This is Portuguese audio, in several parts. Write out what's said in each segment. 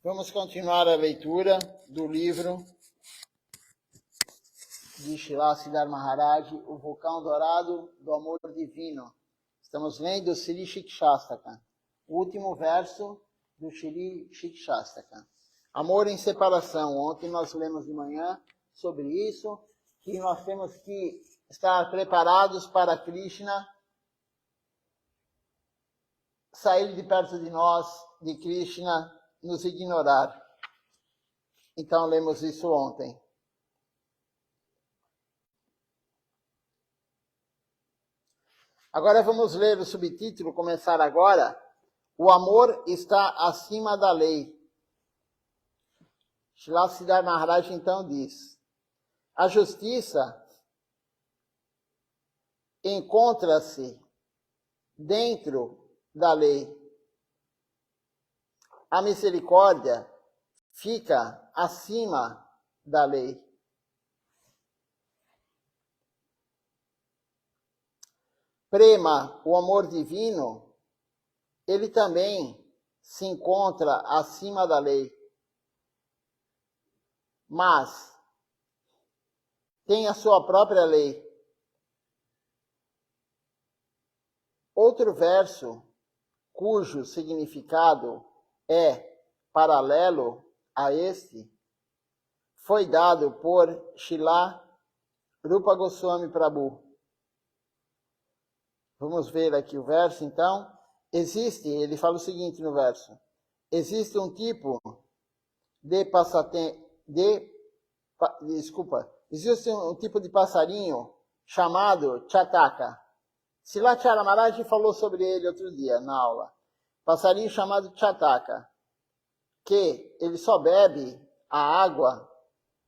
Vamos continuar a leitura do livro de Srila Siddhar Maharaj, O Vulcão Dourado do Amor Divino. Estamos lendo o Sri Shikshastaka, o último verso do Sri Shikshastaka. Amor em separação. Ontem nós lemos de manhã sobre isso, que nós temos que estar preparados para Krishna sair de perto de nós, de Krishna nos ignorar. Então lemos isso ontem. Agora vamos ler o subtítulo, começar agora. O amor está acima da lei. Srila Siddhar Maharaj então diz: a justiça encontra-se dentro da lei. A misericórdia fica acima da lei. Prema, o amor divino, ele também se encontra acima da lei. Mas tem a sua própria lei. Outro verso, cujo significado é paralelo a este, foi dado por Srila Rupa Goswami Prabhu. Vamos ver aqui o verso, então. Ele fala o seguinte no verso: existe um tipo de existe um tipo de passarinho chamado Chataka. Srila Maharaj falou sobre ele outro dia na aula. Passarinho chamado Chataka, que ele só bebe a água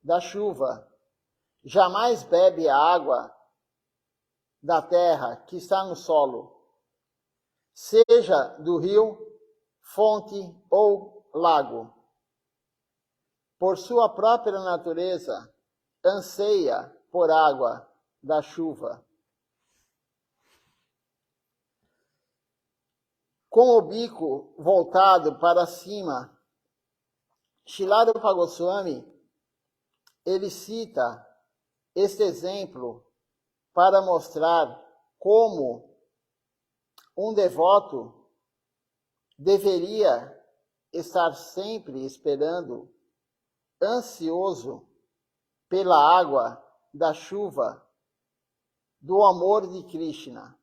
da chuva, jamais bebe a água da terra que está no solo, seja do rio, fonte ou lago. Por sua própria natureza, anseia por água da chuva. Com o bico voltado para cima, Srila Rupa Goswami, ele cita este exemplo para mostrar como um devoto deveria estar sempre esperando, ansioso pela água da chuva do amor de Krishna,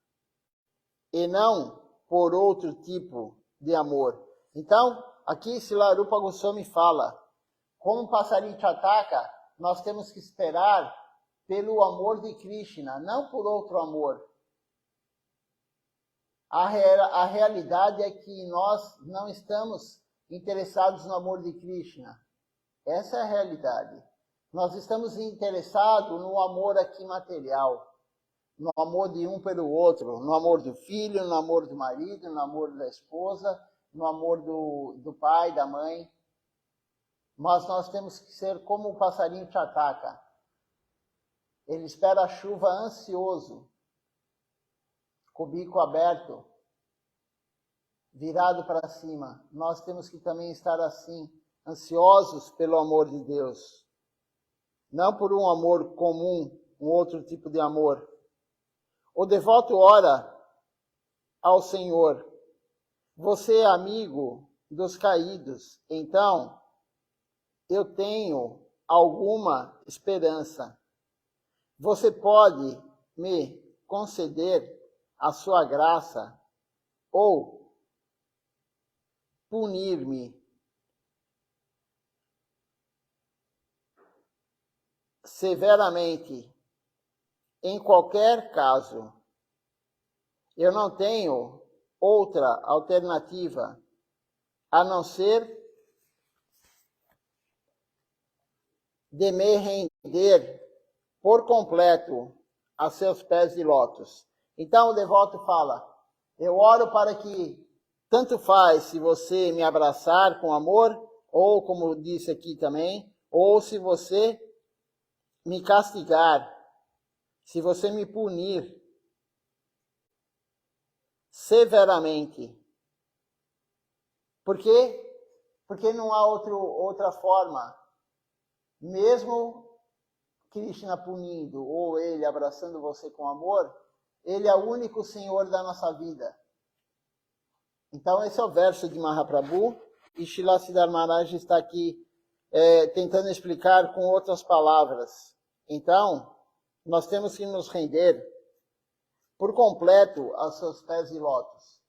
e não por outro tipo de amor. Então, aqui Srila Rupa Goswami fala, como um passarinho Chataka, nós temos que esperar pelo amor de Krishna, não por outro amor. A realidade é que nós não estamos interessados no amor de Krishna. Essa é a realidade. Nós estamos interessados no amor aqui material, no amor de um pelo outro, no amor do filho, no amor do marido, no amor da esposa, no amor do pai, da mãe. Mas nós temos que ser como o passarinho Chataka. Ele espera a chuva ansioso, com o bico aberto, virado para cima. Nós temos que também estar assim, ansiosos pelo amor de Deus. Não por um amor comum, um outro tipo de amor. O devoto ora ao Senhor: você é amigo dos caídos, então eu tenho alguma esperança. Você pode me conceder a sua graça ou punir-me severamente. Em qualquer caso, eu não tenho outra alternativa a não ser de me render por completo a seus pés de lótus. Então o devoto fala: eu oro para que tanto faz se você me abraçar com amor, ou como disse aqui também, ou se você me castigar, se você me punir severamente. Porque Porque não há outra forma. Mesmo Krishna punindo ou ele abraçando você com amor, ele é o único Senhor da nossa vida. Então esse é o verso de Mahaprabhu, e Srila Siddhar Maharaj está aqui tentando explicar com outras palavras. Então, nós temos que nos render por completo aos seus pés de lótus.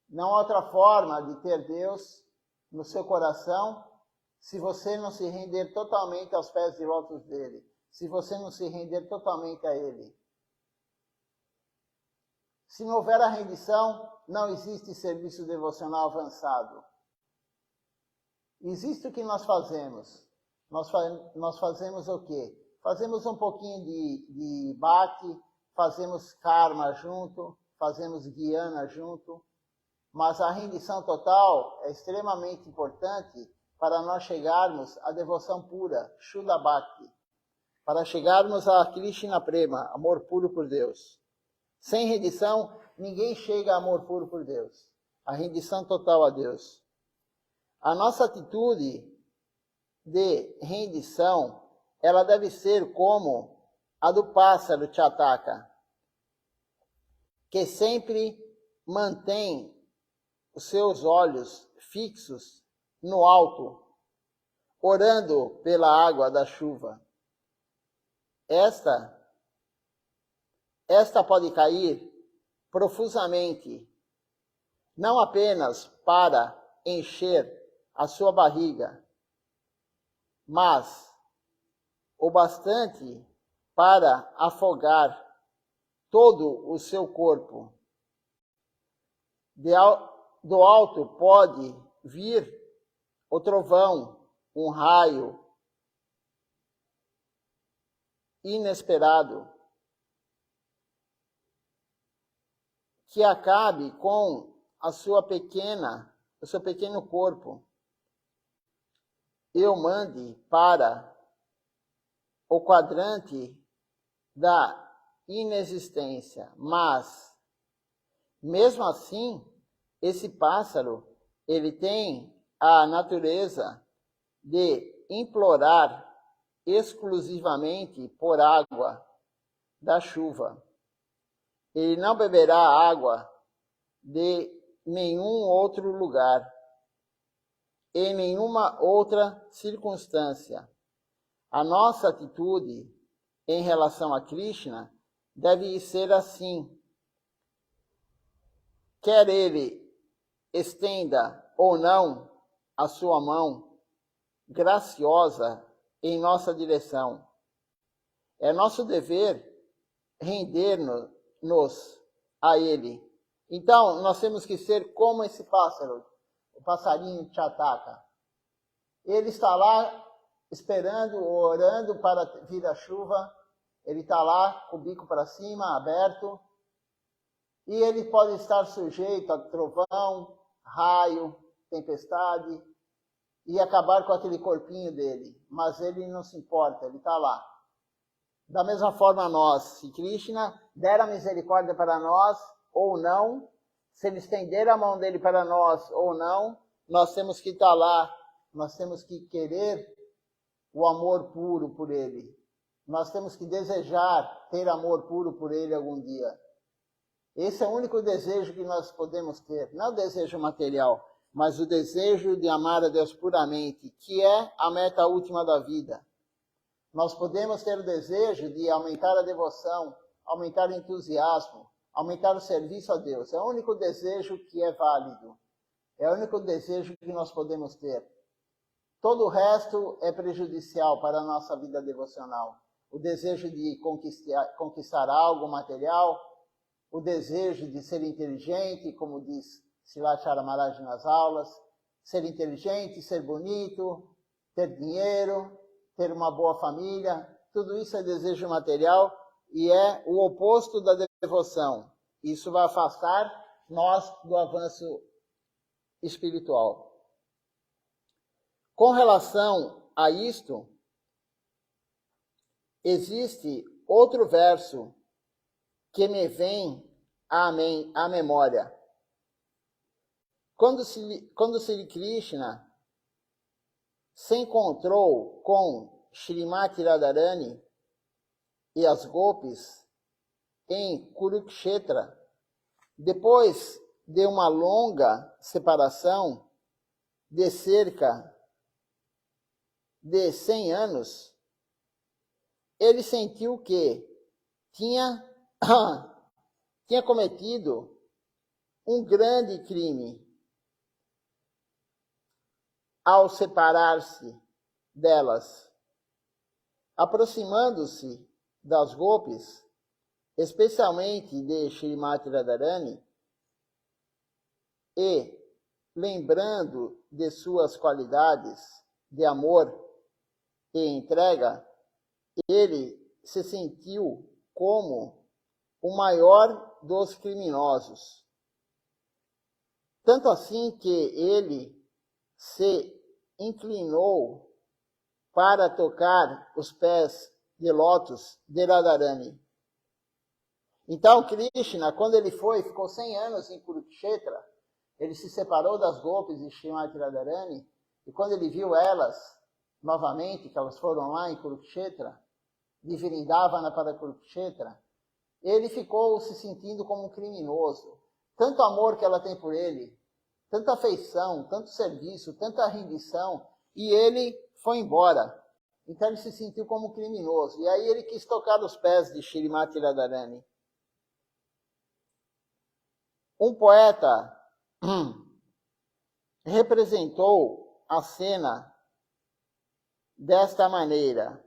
Não há outra forma de ter Deus no seu coração se você não se render totalmente aos pés de lótus dele, se você não se render totalmente a ele. Se não houver a rendição, não existe serviço devocional avançado. Existe o que nós fazemos. Nós fazemos o quê? Fazemos um pouquinho de bhakti, fazemos karma junto, fazemos guiana junto, mas a rendição total é extremamente importante para nós chegarmos à devoção pura, Shuddha Bhakti, para chegarmos a Krishna Prema, amor puro por Deus. Sem rendição, ninguém chega a amor puro por Deus. A rendição total a Deus. A nossa atitude de rendição, ela deve ser como a do pássaro Chataka, que sempre mantém os seus olhos fixos no alto, orando pela água da chuva. Esta pode cair profusamente, não apenas para encher a sua barriga, mas o bastante para afogar todo o seu corpo. Do alto pode vir o trovão, um raio inesperado, que acabe com o seu pequeno corpo, e o mande para o quadrante da inexistência. Mas, mesmo assim, esse pássaro, ele tem a natureza de implorar exclusivamente por água da chuva. Ele não beberá água de nenhum outro lugar, em nenhuma outra circunstância. A nossa atitude em relação a Krishna deve ser assim. Quer ele estenda ou não a sua mão graciosa em nossa direção, é nosso dever render-nos a ele. Então, nós temos que ser como esse pássaro, o passarinho Chataka. Ele está lá esperando, orando para vir a chuva. Ele está lá com o bico para cima, aberto. E ele pode estar sujeito a trovão, raio, tempestade, e acabar com aquele corpinho dele. Mas ele não se importa, ele está lá. Da mesma forma nós, se Krishna der a misericórdia para nós ou não, se ele estender a mão dele para nós ou não, nós temos que estar lá, nós temos que querer o amor puro por ele. Nós temos que desejar ter amor puro por ele algum dia. Esse é o único desejo que nós podemos ter, não o desejo material, mas o desejo de amar a Deus puramente, que é a meta última da vida. Nós podemos ter o desejo de aumentar a devoção, aumentar o entusiasmo, aumentar o serviço a Deus. É o único desejo que é válido. É o único desejo que nós podemos ter. Todo o resto é prejudicial para a nossa vida devocional. O desejo de conquistar algo material, o desejo de ser inteligente, como diz Srila Maharaj nas aulas, ser inteligente, ser bonito, ter dinheiro, ter uma boa família, tudo isso é desejo material e é o oposto da devoção. Isso vai afastar nós do avanço espiritual. Com relação a isto, existe outro verso que me vem à memória. Quando Sri Krishna se encontrou com Shrimati Radharani e as Gopis em Kurukshetra, depois de uma longa separação de cerca de 100 anos, ele sentiu que tinha cometido um grande crime ao separar-se delas. Aproximando-se das Gopis, especialmente de Shrimati Radharani, e lembrando de suas qualidades de amor e entrega, ele se sentiu como o maior dos criminosos. Tanto assim que ele se inclinou para tocar os pés de lótus de Radharani. Então, Krishna, quando ele ficou 100 anos em Kurukshetra, ele se separou das Gopis e Shrimati Radharani, e quando ele viu elas novamente, que elas foram lá em Kurukshetra, de Vrindavana para Kurukshetra, ele ficou se sentindo como um criminoso. Tanto amor que ela tem por ele, tanta afeição, tanto serviço, tanta rendição, e ele foi embora. Então ele se sentiu como um criminoso. E aí ele quis tocar os pés de Shrimati Radharani. Um poeta representou a cena desta maneira,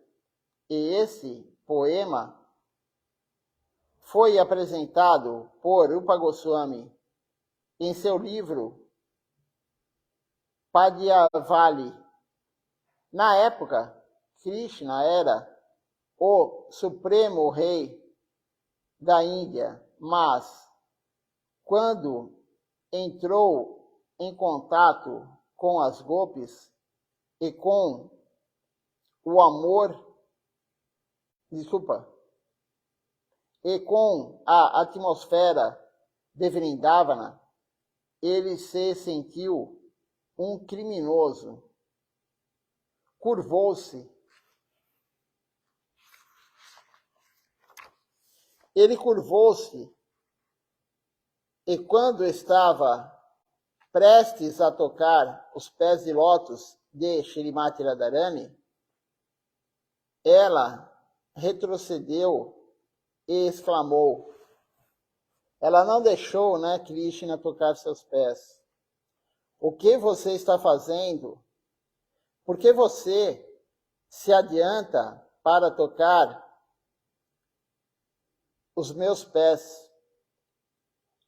e esse poema foi apresentado por Rupa Goswami em seu livro Padyavali. Na época, Krishna era o supremo rei da Índia, mas quando entrou em contato com as Gopis e com o amor, e com a atmosfera de Vrindavana, ele se sentiu um criminoso. Curvou-se. Ele curvou-se e quando estava prestes a tocar os pés de lótus de Shrimati Radharani, ela retrocedeu e exclamou. Ela não deixou, Krishna tocar seus pés. O que você está fazendo? Por que você se adianta para tocar os meus pés?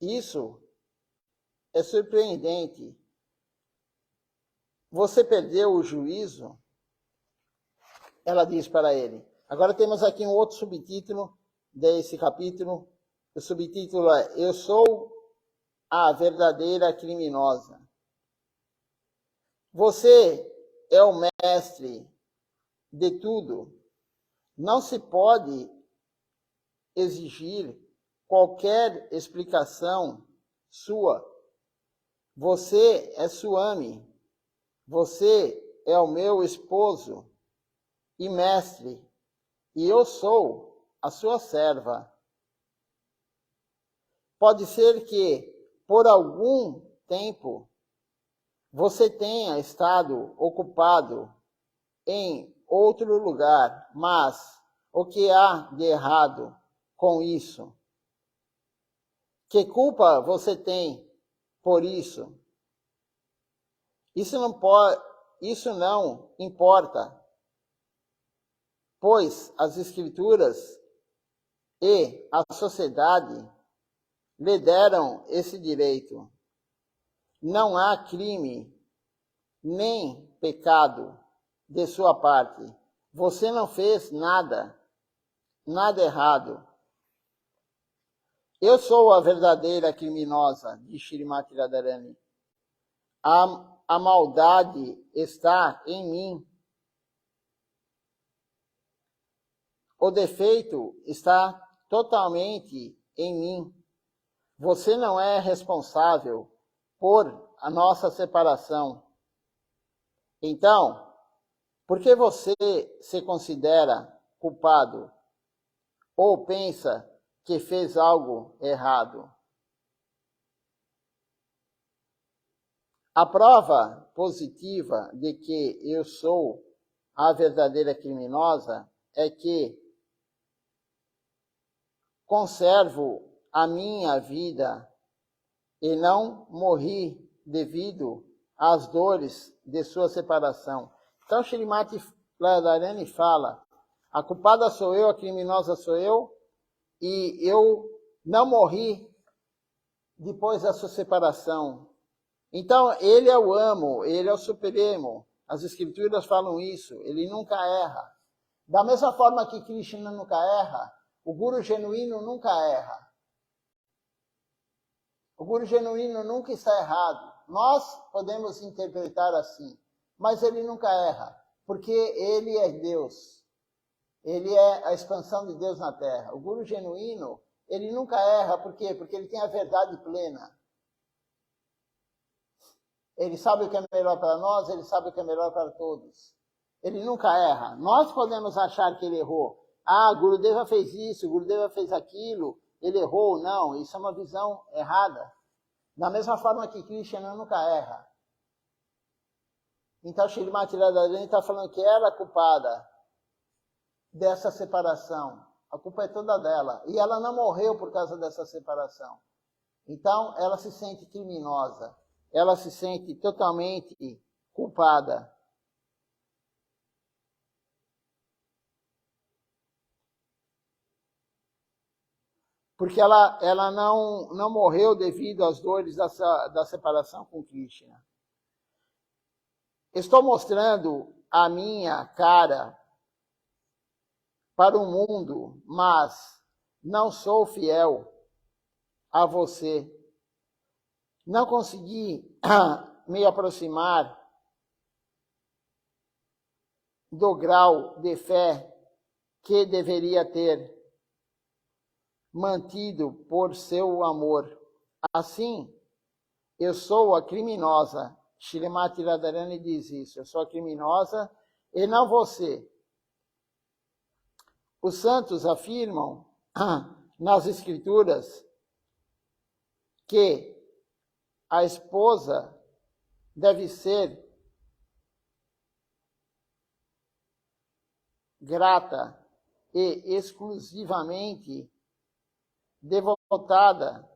Isso é surpreendente. Você perdeu o juízo? Ela diz para ele. Agora temos aqui um outro subtítulo desse capítulo. O subtítulo é: Eu sou a verdadeira criminosa. Você é o mestre de tudo. Não se pode exigir qualquer explicação sua. Você é Swami. Você é o meu esposo e mestre, e eu sou a sua serva. Pode ser que, por algum tempo, você tenha estado ocupado em outro lugar, mas o que há de errado com isso? Que culpa você tem por isso? Isso não importa, pois as Escrituras e a sociedade lhe deram esse direito. Não há crime nem pecado de sua parte. Você não fez nada errado. Eu sou a verdadeira criminosa, diz Shrimati Radharani. A maldade está em mim. O defeito está totalmente em mim. Você não é responsável por a nossa separação. Então, por que você se considera culpado ou pensa que fez algo errado? A prova positiva de que eu sou a verdadeira criminosa é que conservo a minha vida e não morri devido às dores de sua separação. Então, Shrimati Radharani fala, a culpada sou eu, a criminosa sou eu, e eu não morri depois da sua separação. Então, ele é o amo, ele é o supremo. As escrituras falam isso, ele nunca erra. Da mesma forma que Krishna nunca erra, o Guru genuíno nunca erra. O Guru genuíno nunca está errado. Nós podemos interpretar assim, mas ele nunca erra, porque ele é Deus. Ele é a expansão de Deus na Terra. O Guru genuíno, ele nunca erra, por quê? Porque ele tem a verdade plena. Ele sabe o que é melhor para nós, ele sabe o que é melhor para todos. Ele nunca erra. Nós podemos achar que ele errou. Ah, Gurudeva fez isso, Gurudeva fez aquilo, ele errou. Não, isso é uma visão errada. Da mesma forma que Krishna nunca erra. Então, Shrimati Radharani está falando que ela é culpada dessa separação. A culpa é toda dela. E ela não morreu por causa dessa separação. Então, ela se sente criminosa. Ela se sente totalmente culpada. Porque ela não morreu devido às dores da separação com Krishna. Estou mostrando a minha cara para o mundo, mas não sou fiel a você. Não consegui me aproximar do grau de fé que deveria ter mantido por seu amor. Assim, eu sou a criminosa. Shrimati Radharani diz isso. Eu sou a criminosa e não você. Os santos afirmam nas escrituras que a esposa deve ser grata e exclusivamente devotada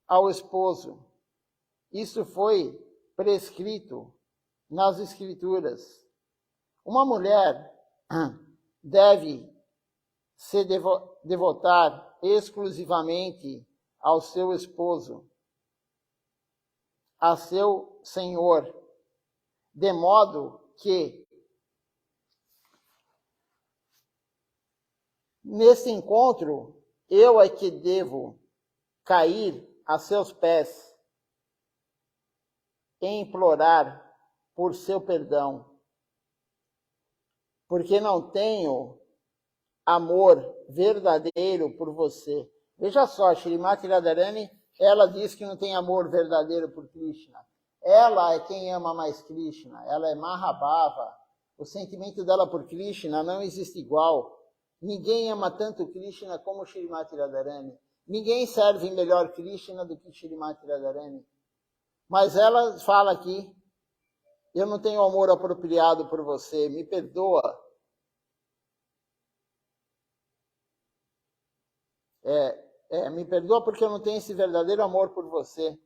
ao esposo. Isso foi prescrito nas escrituras. Uma mulher deve se devotar exclusivamente ao seu esposo, a seu senhor, de modo que nesse encontro eu é que devo cair a seus pés e implorar por seu perdão, porque não tenho amor verdadeiro por você. Veja só, Shrimati Radharani, ela diz que não tem amor verdadeiro por Krishna. Ela é quem ama mais Krishna, ela é Mahabhava. O sentimento dela por Krishna não existe igual. Ninguém ama tanto Krishna como Shrimati Radharani. Ninguém serve melhor Krishna do que Shrimati Radharani. Mas ela fala aqui, eu não tenho amor apropriado por você, me perdoa. Me perdoa porque eu não tenho esse verdadeiro amor por você.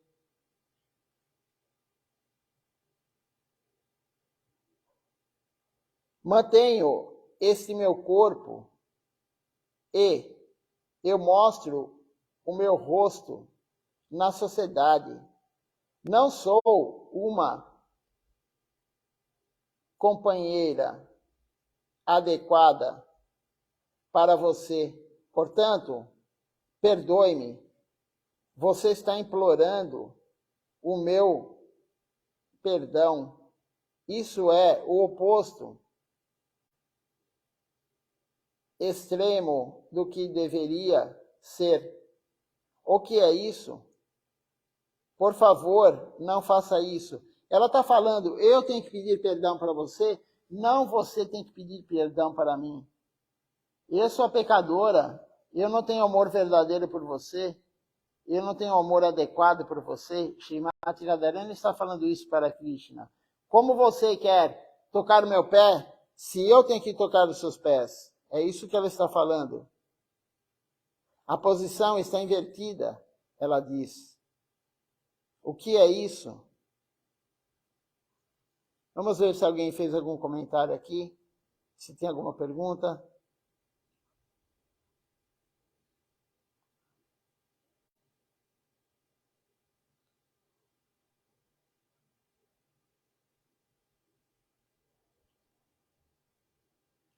Mantenho este meu corpo e eu mostro o meu rosto na sociedade. Não sou uma companheira adequada para você. Portanto, perdoe-me. Você está implorando o meu perdão. Isso é o oposto extremo do que deveria ser. O que é isso? Por favor, não faça isso. Ela está falando, eu tenho que pedir perdão para você, não você tem que pedir perdão para mim. Eu sou a pecadora, eu não tenho amor verdadeiro por você, eu não tenho amor adequado por você. Srimati Radharani está falando isso para Krishna. Como você quer tocar o meu pé, se eu tenho que tocar os seus pés? É isso que ela está falando. A posição está invertida, ela diz. O que é isso? Vamos ver se alguém fez algum comentário aqui, se tem alguma pergunta.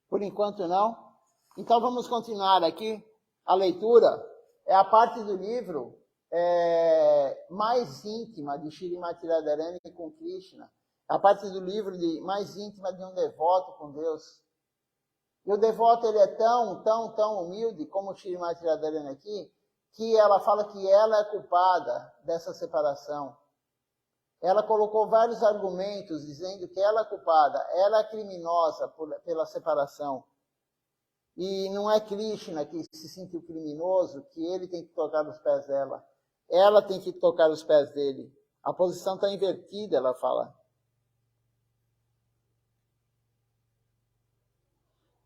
Por enquanto não. Então vamos continuar aqui. A leitura é a parte do livro mais íntima de Srimati Radharani com Krishna. A parte do livro mais íntima de um devoto com Deus. E o devoto ele é tão humilde como Srimati Radharani aqui, que ela fala que ela é culpada dessa separação. Ela colocou vários argumentos dizendo que ela é culpada, ela é criminosa pela separação. E não é Krishna que se sentiu criminoso, que ele tem que tocar os pés dela. Ela tem que tocar os pés dele. A posição está invertida, ela fala.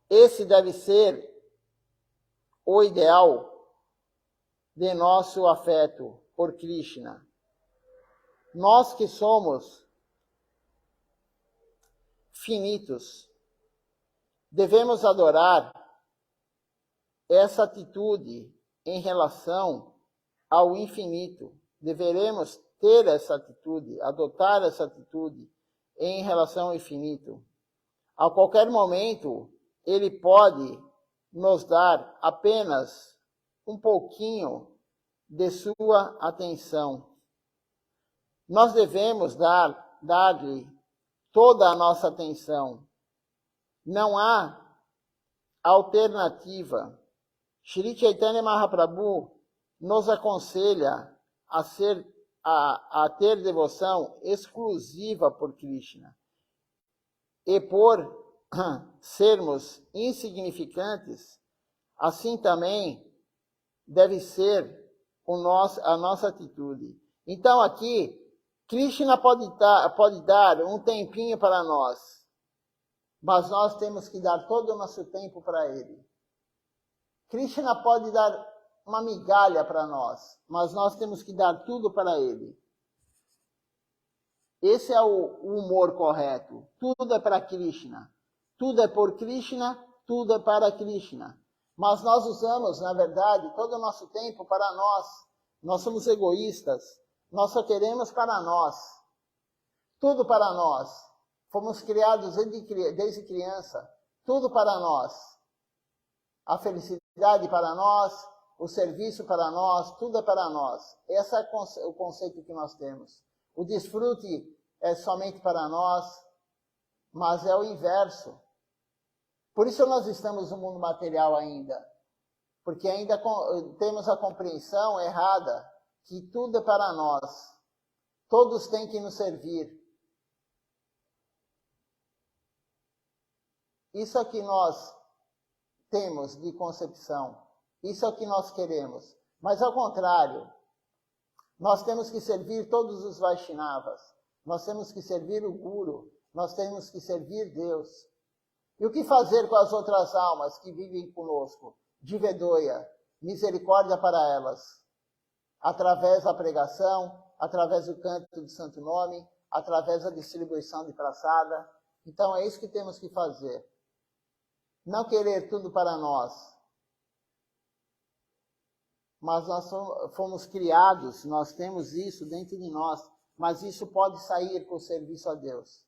Esse deve ser o ideal de nosso afeto por Krishna. Nós que somos finitos, devemos adorar essa atitude em relação ao infinito. Deveremos ter essa atitude, adotar essa atitude em relação ao infinito. A qualquer momento, ele pode nos dar apenas um pouquinho de sua atenção. Nós devemos dar-lhe toda a nossa atenção. Não há alternativa. Shri Chaitanya Mahaprabhu nos aconselha a ter devoção exclusiva por Krishna. E por sermos insignificantes, assim também deve ser a nossa atitude. Então aqui, Krishna pode dar um tempinho para nós, mas nós temos que dar todo o nosso tempo para ele. Krishna pode dar uma migalha para nós, mas nós temos que dar tudo para ele. Esse é o humor correto. Tudo é para Krishna. Tudo é por Krishna, tudo é para Krishna. Mas nós usamos, na verdade, todo o nosso tempo para nós. Nós somos egoístas. Nós só queremos para nós. Tudo para nós. Fomos criados desde criança. Tudo para nós. A felicidade para nós, o serviço para nós, tudo é para nós. Esse é o conceito que nós temos. O desfrute é somente para nós, mas é o inverso. Por isso nós estamos no mundo material ainda. Porque ainda temos a compreensão errada que tudo é para nós. Todos têm que nos servir. Isso é o que nós temos de concepção. Isso é o que nós queremos. Mas ao contrário, nós temos que servir todos os Vaishnavas. Nós temos que servir o Guru. Nós temos que servir Deus. E o que fazer com as outras almas que vivem conosco? Divedoya, misericórdia para elas. Através da pregação, através do canto do Santo Nome, através da distribuição de praçada. Então é isso que temos que fazer. Não querer tudo para nós. Mas nós fomos criados, nós temos isso dentro de nós, mas isso pode sair com o serviço a Deus.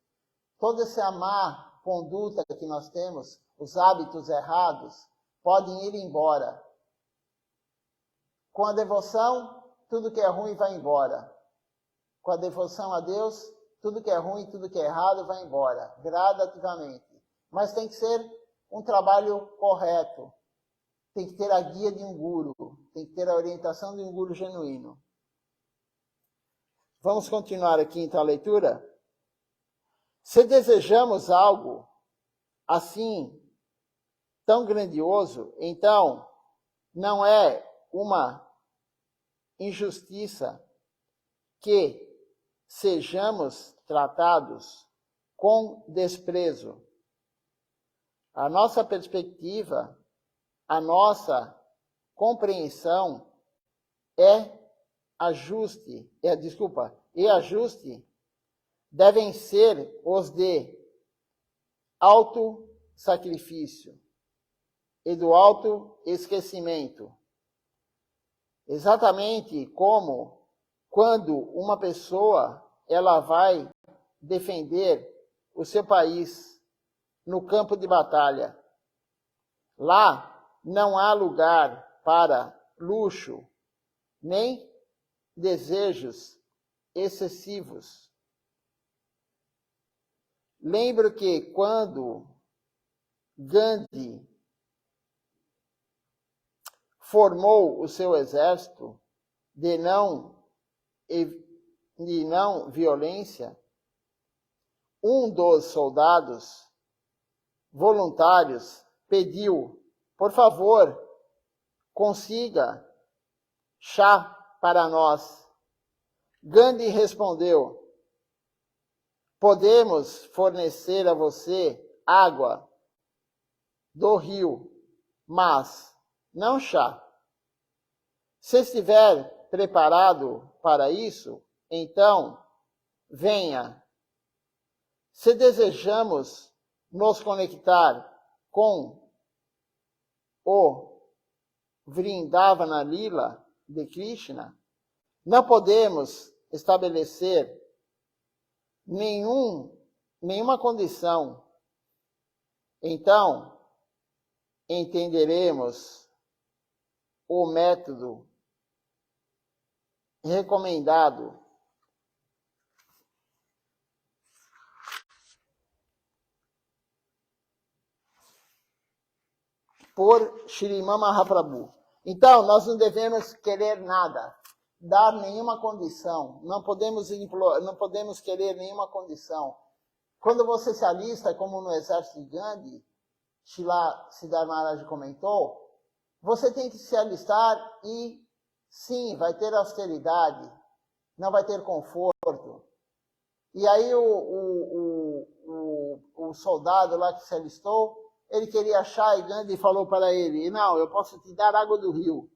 Toda essa má conduta que nós temos, os hábitos errados, podem ir embora. Com a devoção, tudo que é ruim vai embora. Com a devoção a Deus, tudo que é ruim, tudo que é errado vai embora, gradativamente. Mas tem que ser um trabalho correto. Tem que ter a guia de um guru, tem que ter a orientação de um guru genuíno. Vamos continuar aqui então a leitura. Se desejamos algo assim tão grandioso, então não é uma injustiça que sejamos tratados com desprezo. A nossa perspectiva, a nossa compreensão e ajuste devem ser os de auto-sacrifício e do auto-esquecimento. Exatamente como quando uma pessoa ela vai defender o seu país no campo de batalha. Lá não há lugar para luxo, nem desejos excessivos. Lembro que quando Gandhi formou o seu exército de não violência, um dos soldados voluntários pediu, por favor, consiga chá para nós. Gandhi respondeu, podemos fornecer a você água do rio, mas não chá. Se estiver preparado para isso, então venha. Se desejamos nos conectar com o Vrindavana Lila de Krishna, não podemos estabelecer nenhuma condição. Então, entenderemos o método recomendado por Shriman Mahaprabhu. Então, nós não devemos querer nada, dar nenhuma condição, não podemos querer nenhuma condição. Quando você se alista, como no exército de Gandhi, Srila Siddhar Maharaj comentou, você tem que se alistar e, sim, vai ter austeridade, não vai ter conforto. E aí o soldado lá que se alistou, ele queria chá e Gandhi falou para ele, não, eu posso te dar água do rio.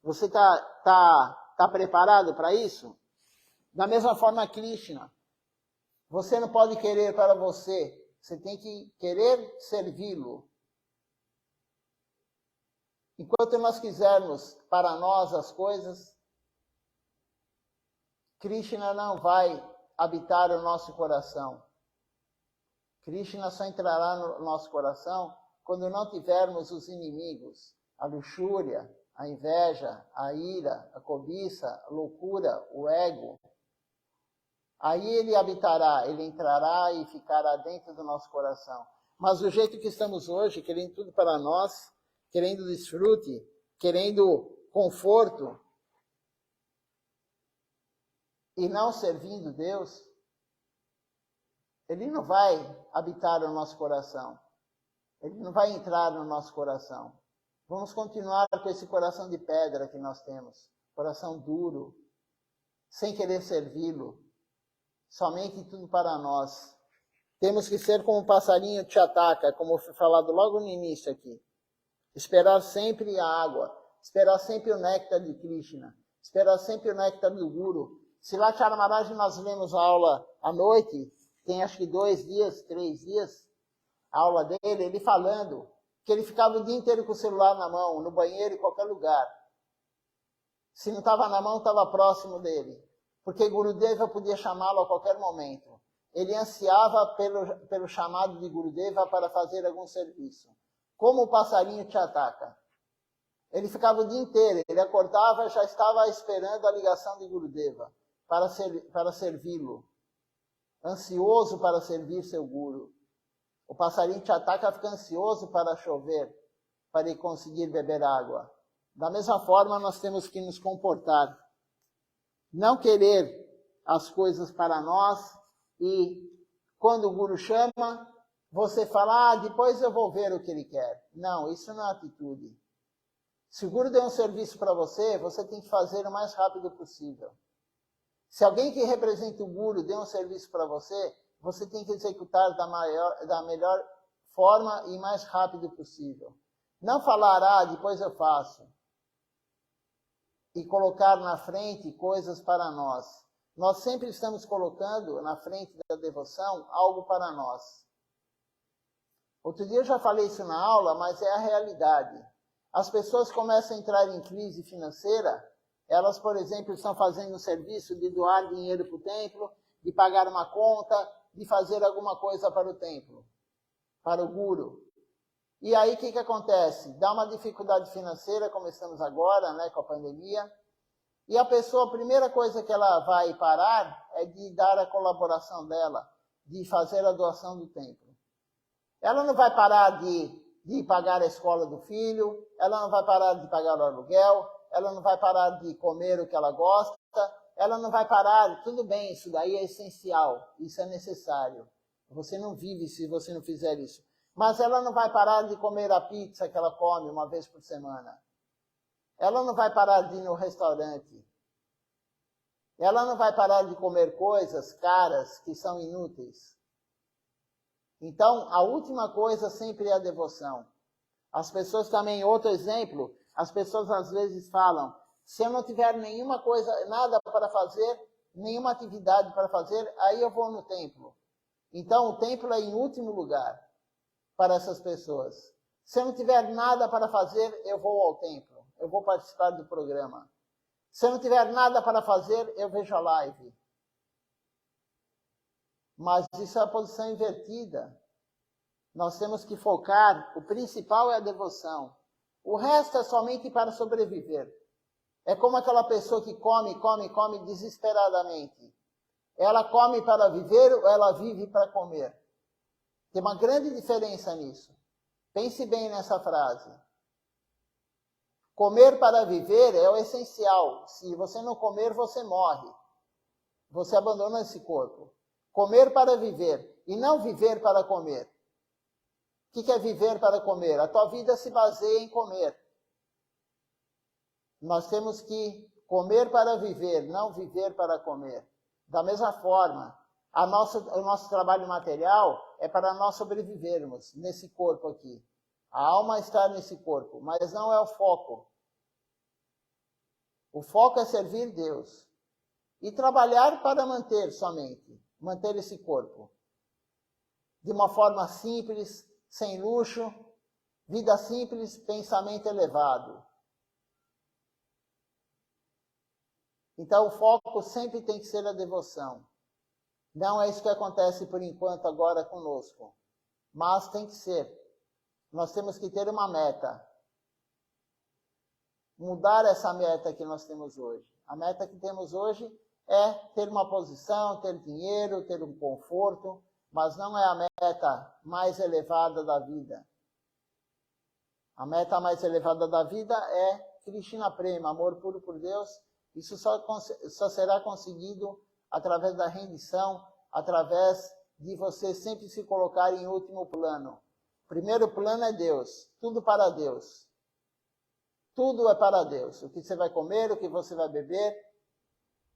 Você tá preparado para isso? Da mesma forma, Krishna. Você não pode querer para você. Você tem que querer servi-lo. Enquanto nós quisermos para nós as coisas, Krishna não vai habitar o nosso coração. Krishna só entrará no nosso coração quando não tivermos os inimigos, a luxúria, a inveja, a ira, a cobiça, a loucura, o ego. Aí ele habitará, ele entrará e ficará dentro do nosso coração. Mas do jeito que estamos hoje, querendo tudo para nós, querendo desfrute, querendo conforto, e não servindo Deus, ele não vai habitar no nosso coração. Ele não vai entrar no nosso coração. Vamos continuar com esse coração de pedra que nós temos. Coração duro, sem querer servi-lo. Somente tudo para nós. Temos que ser como um passarinho Chataka, como foi falado logo no início aqui. Esperar sempre a água. Esperar sempre o néctar de Krishna. Esperar sempre o néctar do Guru. Srila Charan Maharaj, nós lemos a aula à noite, tem acho que 2 dias, 3 dias, a aula dele, ele falando que ele ficava o dia inteiro com o celular na mão, no banheiro, em qualquer lugar. Se não estava na mão, estava próximo dele. Porque Gurudeva podia chamá-lo a qualquer momento. Ele ansiava pelo chamado de Gurudeva para fazer algum serviço. Como o passarinho Chataka. Ele ficava o dia inteiro, ele acordava e já estava esperando a ligação de Gurudeva para servi-lo. Ansioso para servir seu Guru. O passarinho Chataka fica ansioso para chover, para ele conseguir beber água. Da mesma forma, nós temos que nos comportar. Não querer as coisas para nós e quando o guru chama, você fala, depois eu vou ver o que ele quer. Não, isso não é atitude. Se o guru der um serviço para você, você tem que fazer o mais rápido possível. Se alguém que representa o guru der um serviço para você, você tem que executar da melhor forma e mais rápido possível. Não falar, depois eu faço. E colocar na frente coisas para nós. Nós sempre estamos colocando na frente da devoção algo para nós. Outro dia eu já falei isso na aula, mas é a realidade. As pessoas começam a entrar em crise financeira, elas, por exemplo, estão fazendo um serviço de doar dinheiro para o templo, de pagar uma conta, de fazer alguma coisa para o templo, para o guru. E aí o que acontece? Dá uma dificuldade financeira, como estamos agora, né, com a pandemia, e a pessoa, a primeira coisa que ela vai parar é de dar a colaboração dela, de fazer a doação do templo. Ela não vai parar de pagar a escola do filho, ela não vai parar de pagar o aluguel, ela não vai parar de comer o que ela gosta, ela não vai parar, tudo bem, isso daí é essencial, isso é necessário. Você não vive se você não fizer isso. Mas ela não vai parar de comer a pizza que ela come uma vez por semana. Ela não vai parar de ir no restaurante. Ela não vai parar de comer coisas caras que são inúteis. Então, a última coisa sempre é a devoção. As pessoas também, outro exemplo, as pessoas às vezes falam, se eu não tiver nenhuma coisa, nada para fazer, nenhuma atividade para fazer, aí eu vou no templo. Então, o templo é em último lugar para essas pessoas. Se eu não tiver nada para fazer, eu vou ao templo. Eu vou participar do programa. Se eu não tiver nada para fazer, eu vejo a live. Mas isso é a posição invertida. Nós temos que focar, o principal é a devoção. O resto é somente para sobreviver. É como aquela pessoa que come desesperadamente. Ela come para viver ou ela vive para comer? Tem uma grande diferença nisso. Pense bem nessa frase. Comer para viver é o essencial. Se você não comer, você morre. Você abandona esse corpo. Comer para viver e não viver para comer. O que é viver para comer? A tua vida se baseia em comer. Nós temos que comer para viver, não viver para comer. Da mesma forma, o nosso trabalho material é para nós sobrevivermos nesse corpo aqui. A alma está nesse corpo, mas não é o foco. O foco é servir Deus. E trabalhar para manter esse corpo. De uma forma simples, sem luxo, vida simples, pensamento elevado. Então o foco sempre tem que ser a devoção. Não é isso que acontece por enquanto agora conosco. Mas tem que ser. Nós temos que ter uma meta. Mudar essa meta que nós temos hoje. A meta que temos hoje é ter uma posição, ter dinheiro, ter um conforto, mas não é a meta mais elevada da vida. A meta mais elevada da vida é Krishna Prema, amor puro por Deus. Isso só será conseguido através da rendição, através de você sempre se colocar em último plano. O primeiro plano é Deus, tudo para Deus. Tudo é para Deus. O que você vai comer, o que você vai beber,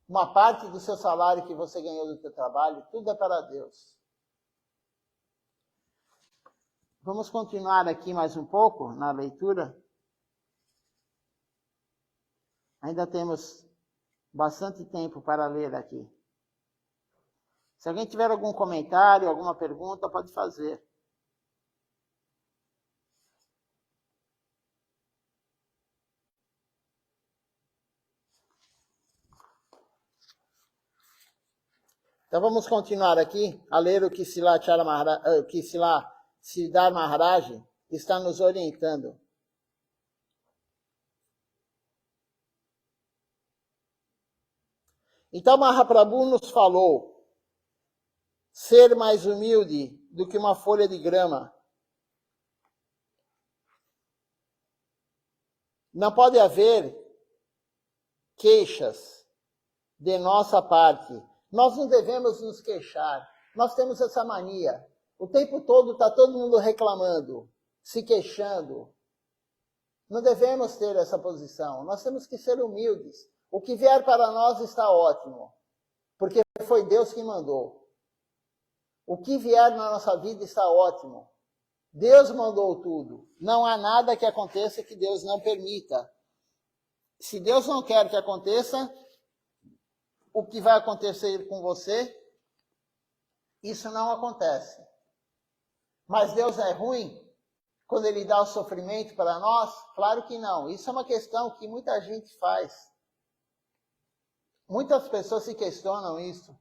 uma parte do seu salário que você ganhou do seu trabalho, tudo é para Deus. Vamos continuar aqui mais um pouco na leitura. Ainda temos bastante tempo para ler aqui. Se alguém tiver algum comentário, alguma pergunta, pode fazer. Então vamos continuar aqui a ler o que Siddhar Maharaj está nos orientando. Então Mahaprabhu nos falou ser mais humilde do que uma folha de grama. Não pode haver queixas de nossa parte Nós não devemos nos queixar. Nós temos essa mania. O tempo todo está todo mundo reclamando, se queixando. Não devemos ter essa posição. Nós temos que ser humildes. O que vier para nós está ótimo, porque foi Deus que mandou. O que vier na nossa vida está ótimo. Deus mandou tudo. Não há nada que aconteça que Deus não permita. Se Deus não quer que aconteça, o que vai acontecer com você, isso não acontece. Mas Deus é ruim quando Ele dá o sofrimento para nós? Claro que não. Isso é uma questão que muita gente faz. Muitas pessoas se questionam isso.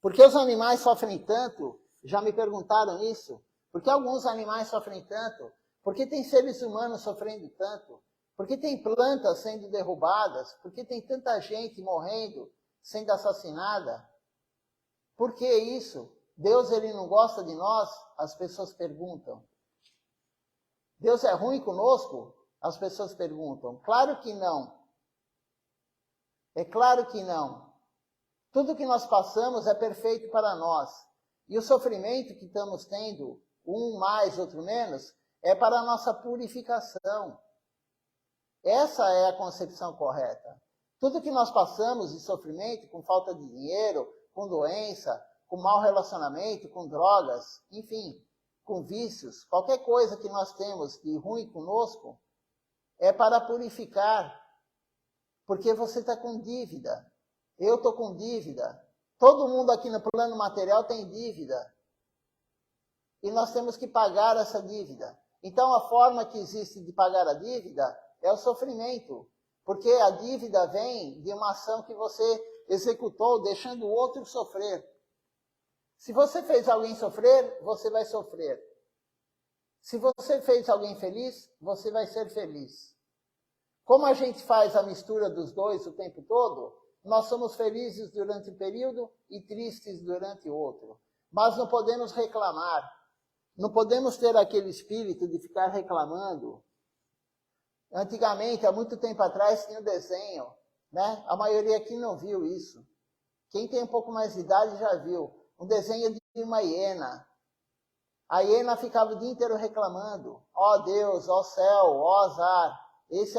Por que os animais sofrem tanto? Já me perguntaram isso. Por que alguns animais sofrem tanto? Por que tem seres humanos sofrendo tanto? Por que tem plantas sendo derrubadas? Por que tem tanta gente morrendo, sendo assassinada? Por que isso? Deus, ele não gosta de nós? As pessoas perguntam. Deus é ruim conosco? As pessoas perguntam. Claro que não. É claro que não. Tudo que nós passamos é perfeito para nós. E o sofrimento que estamos tendo, um mais, outro menos, é para a nossa purificação. Essa é a concepção correta. Tudo que nós passamos de sofrimento, com falta de dinheiro, com doença, com mau relacionamento, com drogas, enfim, com vícios, qualquer coisa que nós temos de ruim conosco, é para purificar. Porque você está com dívida. Eu estou com dívida. Todo mundo aqui no plano material tem dívida. E nós temos que pagar essa dívida. Então, a forma que existe de pagar a dívida é o sofrimento. Porque a dívida vem de uma ação que você executou, deixando o outro sofrer. Se você fez alguém sofrer, você vai sofrer. Se você fez alguém feliz, você vai ser feliz. Como a gente faz a mistura dos dois o tempo todo, nós somos felizes durante um período e tristes durante outro. Mas não podemos reclamar. Não podemos ter aquele espírito de ficar reclamando. Antigamente, há muito tempo atrás, tinha um desenho, né? A maioria aqui não viu isso. Quem tem um pouco mais de idade já viu. Um desenho de uma hiena. A hiena ficava o dia inteiro reclamando. Ó Deus, ó céu, ó azar. Essas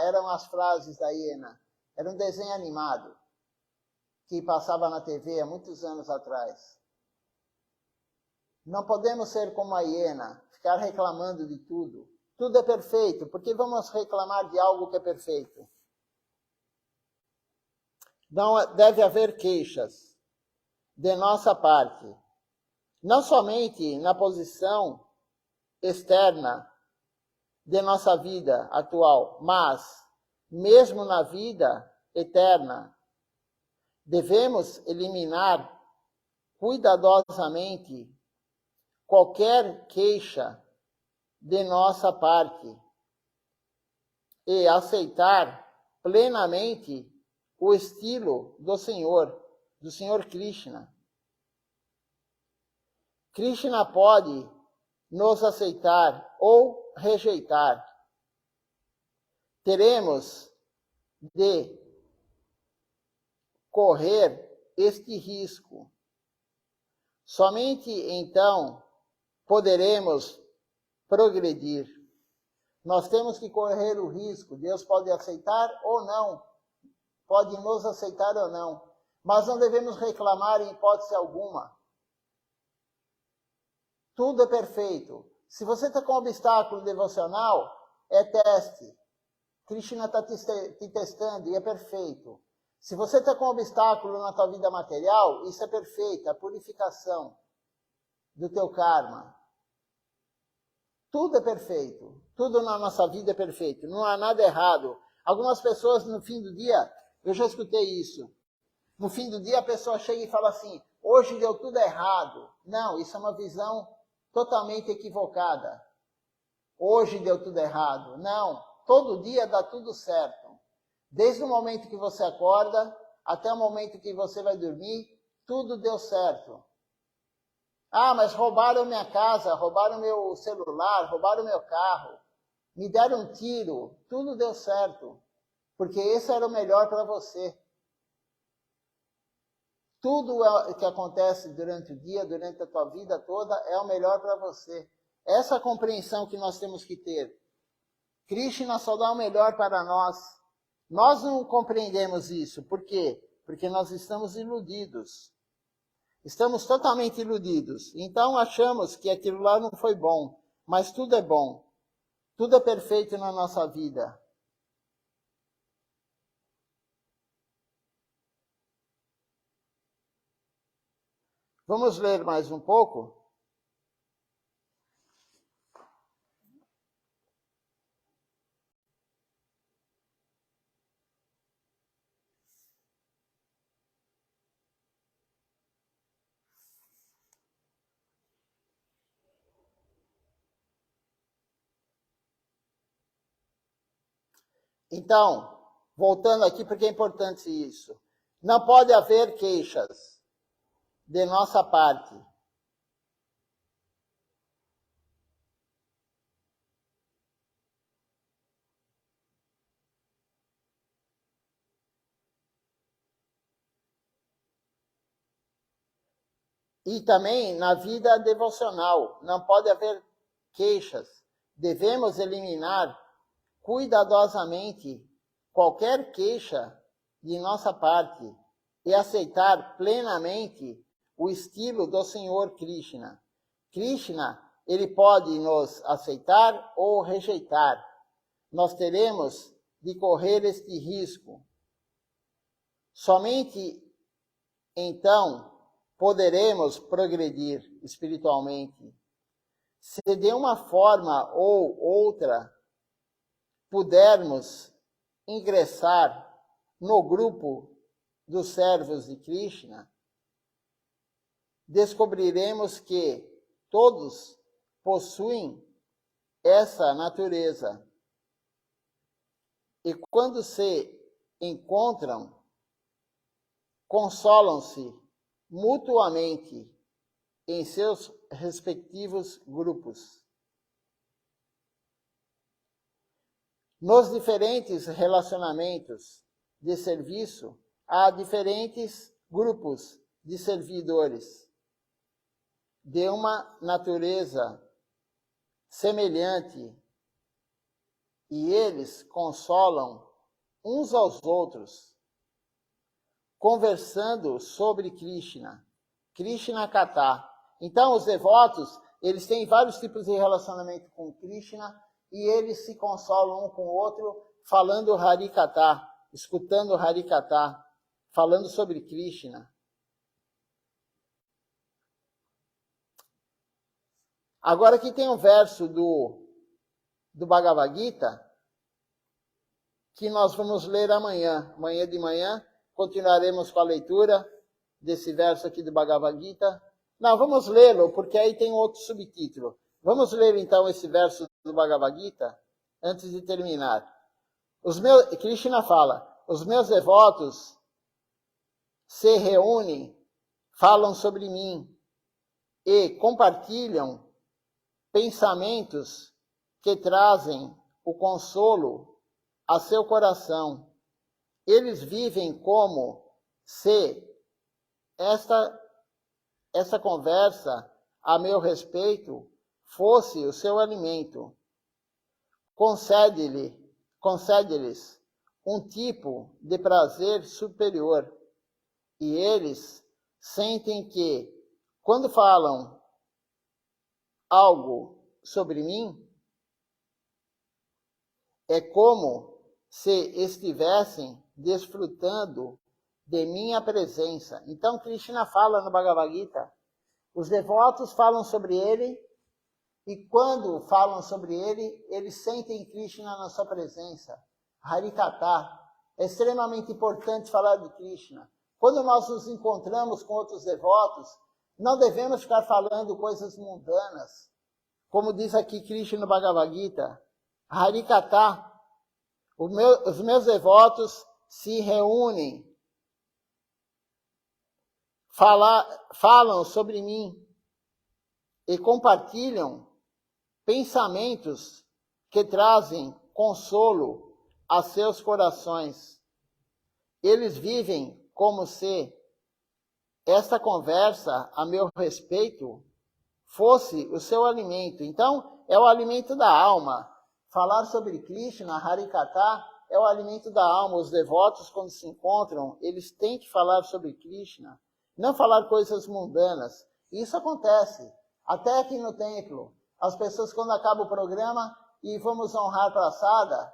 eram as frases da hiena. Era um desenho animado que passava na TV há muitos anos atrás. Não podemos ser como a hiena, ficar reclamando de tudo. Tudo é perfeito, por que vamos reclamar de algo que é perfeito? Não deve haver queixas de nossa parte, não somente na posição externa de nossa vida atual, mas mesmo na vida eterna. Devemos eliminar cuidadosamente qualquer queixa de nossa parte e aceitar plenamente o estilo do Senhor Krishna. Krishna pode nos aceitar ou rejeitar. Teremos de correr este risco. Somente então poderemos progredir. Nós temos que correr o risco. Deus pode aceitar ou não. Pode nos aceitar ou não. Mas não devemos reclamar em hipótese alguma. Tudo é perfeito. Se você está com um obstáculo devocional, é teste. Krishna está te testando e é perfeito. Se você está com um obstáculo na tua vida material, isso é perfeito, a purificação do teu karma. Tudo é perfeito. Tudo na nossa vida é perfeito. Não há nada errado. Algumas pessoas no fim do dia, eu já escutei isso. No fim do dia a pessoa chega e fala assim, hoje deu tudo errado. Não, isso é uma visão totalmente equivocada. Hoje deu tudo errado. Não, todo dia dá tudo certo. Desde o momento que você acorda até o momento que você vai dormir, tudo deu certo. Ah, mas roubaram minha casa, roubaram meu celular, roubaram meu carro, me deram um tiro, tudo deu certo. Porque esse era o melhor para você. Tudo que acontece durante o dia, durante a tua vida toda, é o melhor para você. Essa compreensão que nós temos que ter. Krishna só dá o melhor para nós. Nós não compreendemos isso. Por quê? Porque nós estamos iludidos. Estamos totalmente iludidos. Então achamos que aquilo lá não foi bom. Mas tudo é bom. Tudo é perfeito na nossa vida. Vamos ler mais um pouco? Então, voltando aqui, porque é importante isso. Não pode haver queixas de nossa parte. E também na vida devocional, não pode haver queixas. Devemos eliminar cuidadosamente qualquer queixa de nossa parte e aceitar plenamente o estilo do Senhor Krishna. Krishna, ele pode nos aceitar ou rejeitar. Nós teremos de correr este risco. Somente então poderemos progredir espiritualmente. Se de uma forma ou outra pudermos ingressar no grupo dos servos de Krishna, descobriremos que todos possuem essa natureza. E quando se encontram, consolam-se mutuamente em seus respectivos grupos. Nos diferentes relacionamentos de serviço, há diferentes grupos de servidores de uma natureza semelhante e eles consolam uns aos outros, conversando sobre Krishna, Krishna Katha. Então, os devotos, eles têm vários tipos de relacionamento com Krishna e eles se consolam um com o outro, falando Harikatha, escutando Harikatha, falando sobre Krishna. Agora aqui tem um verso do Bhagavad Gita que nós vamos ler amanhã. Amanhã de manhã continuaremos com a leitura desse verso aqui do Bhagavad Gita. Não, vamos lê-lo, porque aí tem outro subtítulo. Vamos ler então esse verso do Bhagavad Gita antes de terminar. Krishna fala, os meus devotos se reúnem, falam sobre mim e compartilham pensamentos que trazem o consolo a seu coração. Eles vivem como se essa conversa a meu respeito fosse o seu alimento. Concede-lhes um tipo de prazer superior. E eles sentem que, quando falam algo sobre mim, é como se estivessem desfrutando de minha presença. Então, Krishna fala no Bhagavad Gita, os devotos falam sobre ele, e quando falam sobre ele, eles sentem Krishna na sua presença. Harikatha. É extremamente importante falar de Krishna. Quando nós nos encontramos com outros devotos, não devemos ficar falando coisas mundanas. Como diz aqui Krishna no Bhagavad Gita, Harikatha. Os meus devotos se reúnem, falam sobre mim e compartilham pensamentos que trazem consolo a seus corações. Eles vivem como se esta conversa a meu respeito fosse o seu alimento. Então, é o alimento da alma. Falar sobre Krishna, Harikatha, é o alimento da alma. Os devotos, quando se encontram, eles têm que falar sobre Krishna, não falar coisas mundanas. Isso acontece, até aqui no templo. As pessoas, quando acaba o programa e vamos honrar Prasada,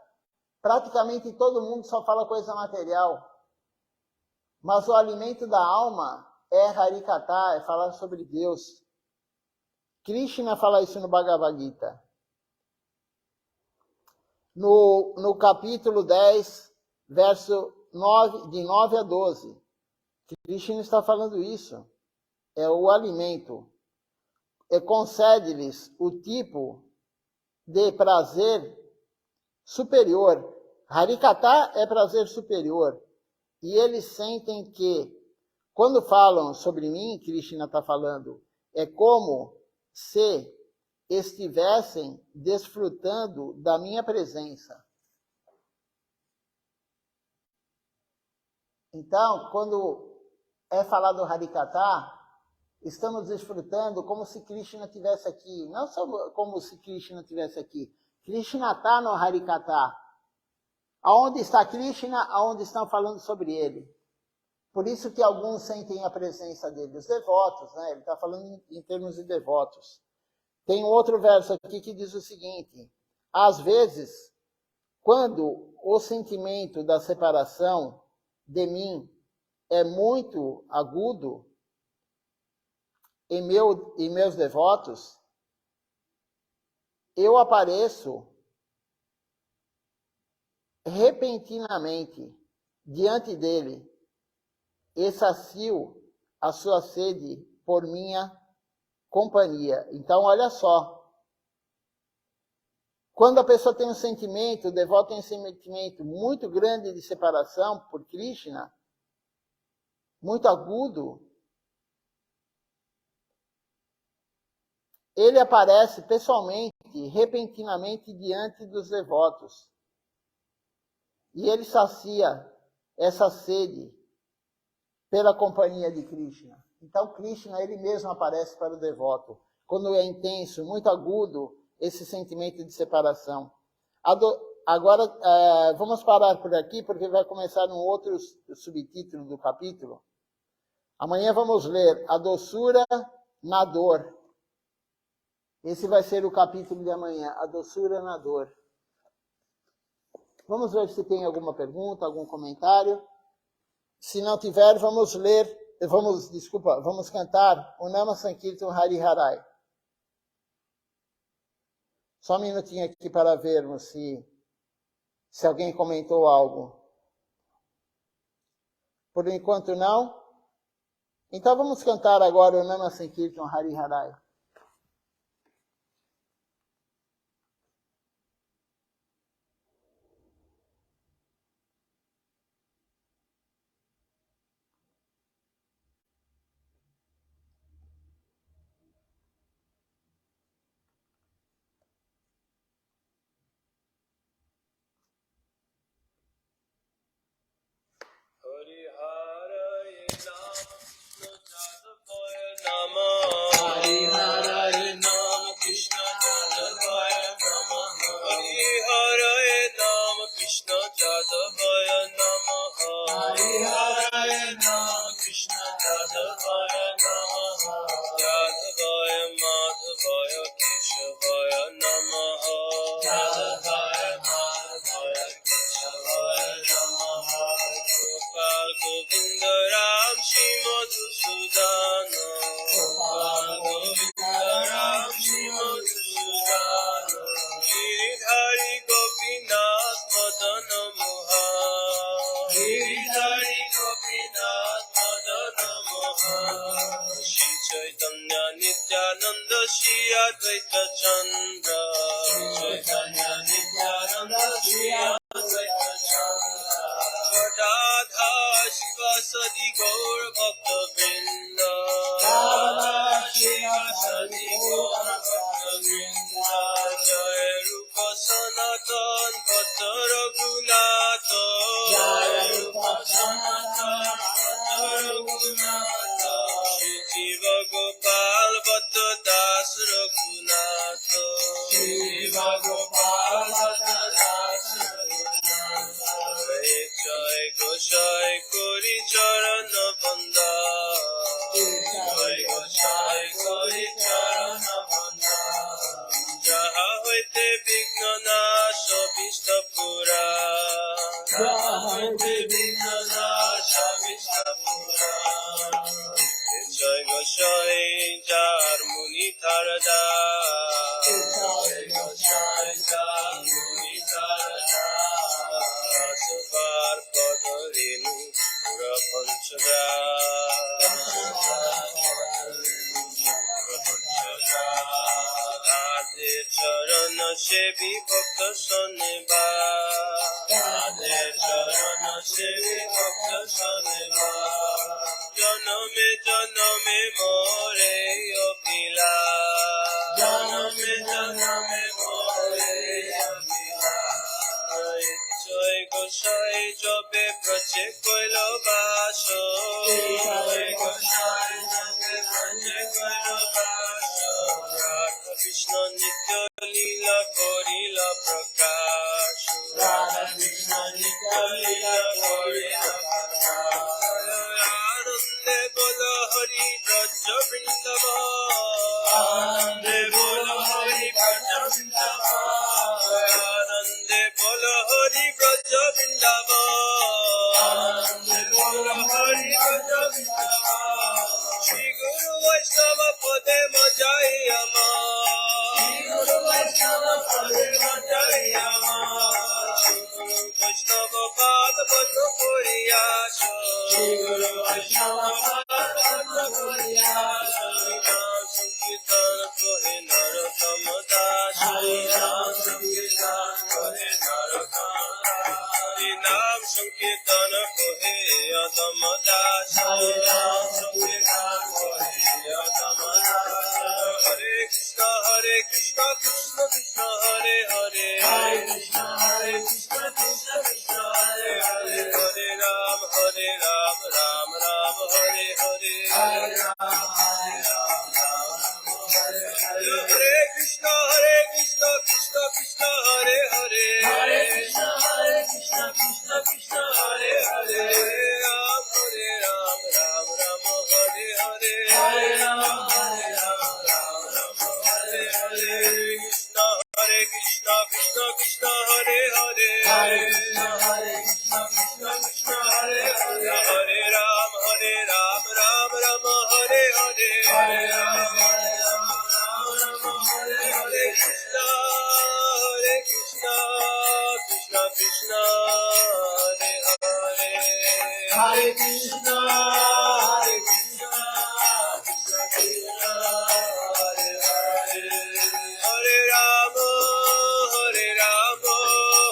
praticamente todo mundo só fala coisa material. Mas o alimento da alma é Harikatha, é falar sobre Deus. Krishna fala isso no Bhagavad Gita. No capítulo 10, verso 9, de 9 a 12. Krishna está falando isso. É o alimento. Concede-lhes o tipo de prazer superior. Harikatha é prazer superior. E eles sentem que, quando falam sobre mim, Krishna está falando, é como se estivessem desfrutando da minha presença. Então, quando é falado Harikatha, estamos desfrutando como se Krishna estivesse aqui. Não só como se Krishna estivesse aqui. Krishna está no Harikatha. Aonde está Krishna, aonde estão falando sobre ele. Por isso que alguns sentem a presença dele. Os devotos, né? Ele está falando em termos de devotos. Tem um outro verso aqui que diz o seguinte: às vezes, quando o sentimento da separação de mim é muito agudo em meus devotos, eu apareço repentinamente diante dele e sacio a sua sede por minha companhia. Então, olha só. Quando a pessoa tem um sentimento, o devoto tem um sentimento muito grande de separação por Krishna, muito agudo, ele aparece pessoalmente, repentinamente diante dos devotos. E ele sacia essa sede pela companhia de Krishna. Então, Krishna, ele mesmo aparece para o devoto. Quando é intenso, muito agudo, esse sentimento de separação. Agora, vamos parar por aqui, porque vai começar um outro subtítulo do capítulo. Amanhã vamos ler a doçura na dor. Esse vai ser o capítulo de amanhã, a doçura na dor. Vamos ver se tem alguma pergunta, algum comentário. Se não tiver, vamos cantar o Nama Sankirtan Hari Harai. Só um minutinho aqui para vermos se alguém comentou algo. Por enquanto não. Então vamos cantar agora o Nama Sankirtan Hari Harai. Gopal Bhatto Das Raghunath Shiva Gopal Bhatto Das Raghunath Jai Goshai Kori Charan Banda Jai Goshai Kori Charan Banda Jaha hoite Vigna Nasha Vishta Pura Jaha hoite Vigna Nasha Vishta Pura Jai Goshai Jar Muni Tarada Jai Goshai Jar Muni Tarada Subar Padorinu Pura Panchada Radhe Charana Sevi Bhakta Saneva Radhe Charana Sevi Bhakta Saneva Janame Janame More Abhila Janame Janame More Abhila Jai Goshai Jobe Braje Koilo Baso Jai Goshai Jobe Braje Koilo Baso Radha Krishna Nitya Leela Korila Prakash Radha Krishna Nitya Leela Korila Prakash Anande Bola Hari Braja Vrindavan Anande Bola Hari Braja Vrindavan Anande Bola Hari Braja Vrindavan Anande Bola Hari Braja Vrindavan Shri Guru Vaishnava Pade Majai Ama Shri Guru Vaishnava Pade Majai Ama Shri Guru Vaishnava Pade Bhatto Koriyasha Shri Guru Vaishnava Pade Bhatto Koriyasha Sankirtan Kohe Narottama Das Hari Naam Sankirtan Kohe Narottama Hari Naam Sankirtan Kohe Adama Das Hari Naam Sankirtan Kohe Adama Das Hare Krishna Krishna Krishna Hare Hare Hare Krishna Krishna Krishna Hare Hare Hare Ram Ram Ram Hare Hare Hare Ram Ram Hare Hare Krishna Krishna Krishna Hare Hare Hare Krishna Krishna Krishna Hare Hare Ram Ram Ram Hare Hare Hare Ram Ram Hare Hare Krishna Krishna Krishna Hare Hare Hare Krishna Krishna Krishna Hare Hare Hare Ram Ram Hare Hare Hare Ram Hare Hare Krishna Krishna Krishna Hare Hare Hare Krishna Krishna Krishna Hare Hare Hare Rama Ram Ram Hare Hare Hare Rama Ram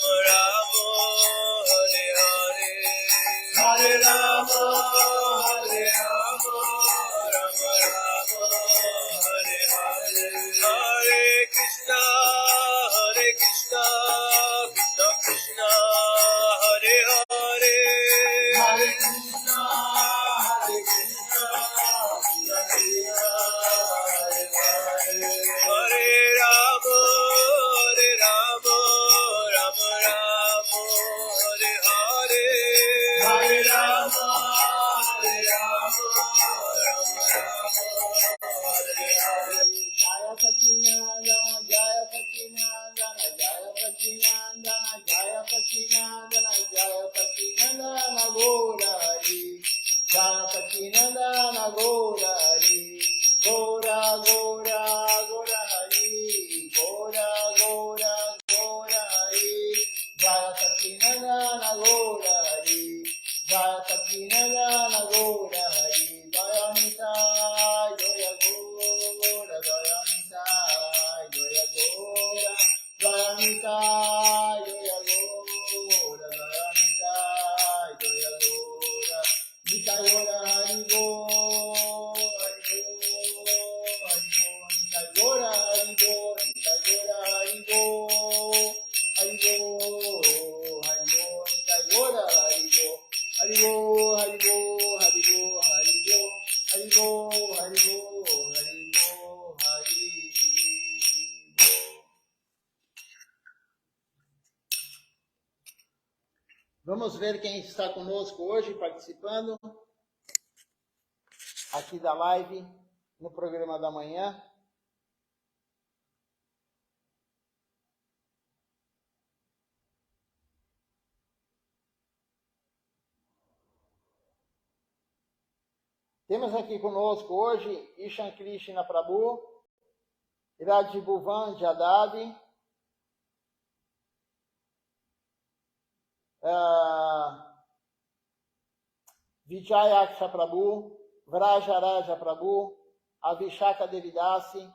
Ram Hare Hare Hare Krishna Krishna Krishna Hare Hare Hare Krishna Krishna Krishna Hare Hare Hare Rama Ram Ram Hare Hare Hare Rama Ram Ram Hare Hare Jaya Sacinandana Jaya Sacinandana Jaya Sacinandana Jaya Sacinandana Jaya Sacinandana Gaurari Jaya Sacinandana Gaurari Gora Gora Gora Hari Gora Gora Gora Hari Jaya Sacinandana Gaurari Jaya Sacinandana Gaurari Jaya Nita Jaya Gora Jaya Nita Jaya Gora Jaya Nita Jaya Gora Jaya Nita Jaya Gora Nita Gora Hari Gora Hari Gora Vamos ver quem está conosco hoje, participando aqui da live, no programa da manhã. Temos aqui conosco hoje Ishan Krishna Prabhu, Iraj Bhuvan Jadad, Vijay Aksha Prabhu, Vrajaraja Prabhu, Avishaka Devidasi,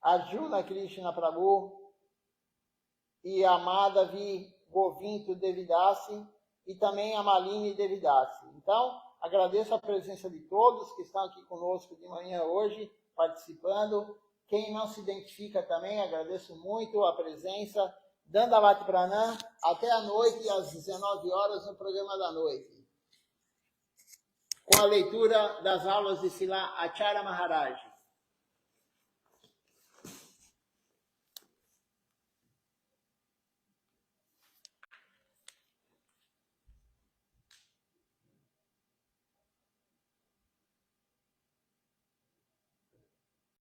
Arjuna Krishna Prabhu e a Madhavi Govinto Devidasi e também a Malini Devidasi. Então, agradeço a presença de todos que estão aqui conosco de manhã hoje, participando. Quem não se identifica também, agradeço muito a presença. Dandavat Pranam, até a noite, às 19 horas, no programa da noite, com a leitura das aulas de Srila Acharya Maharaj.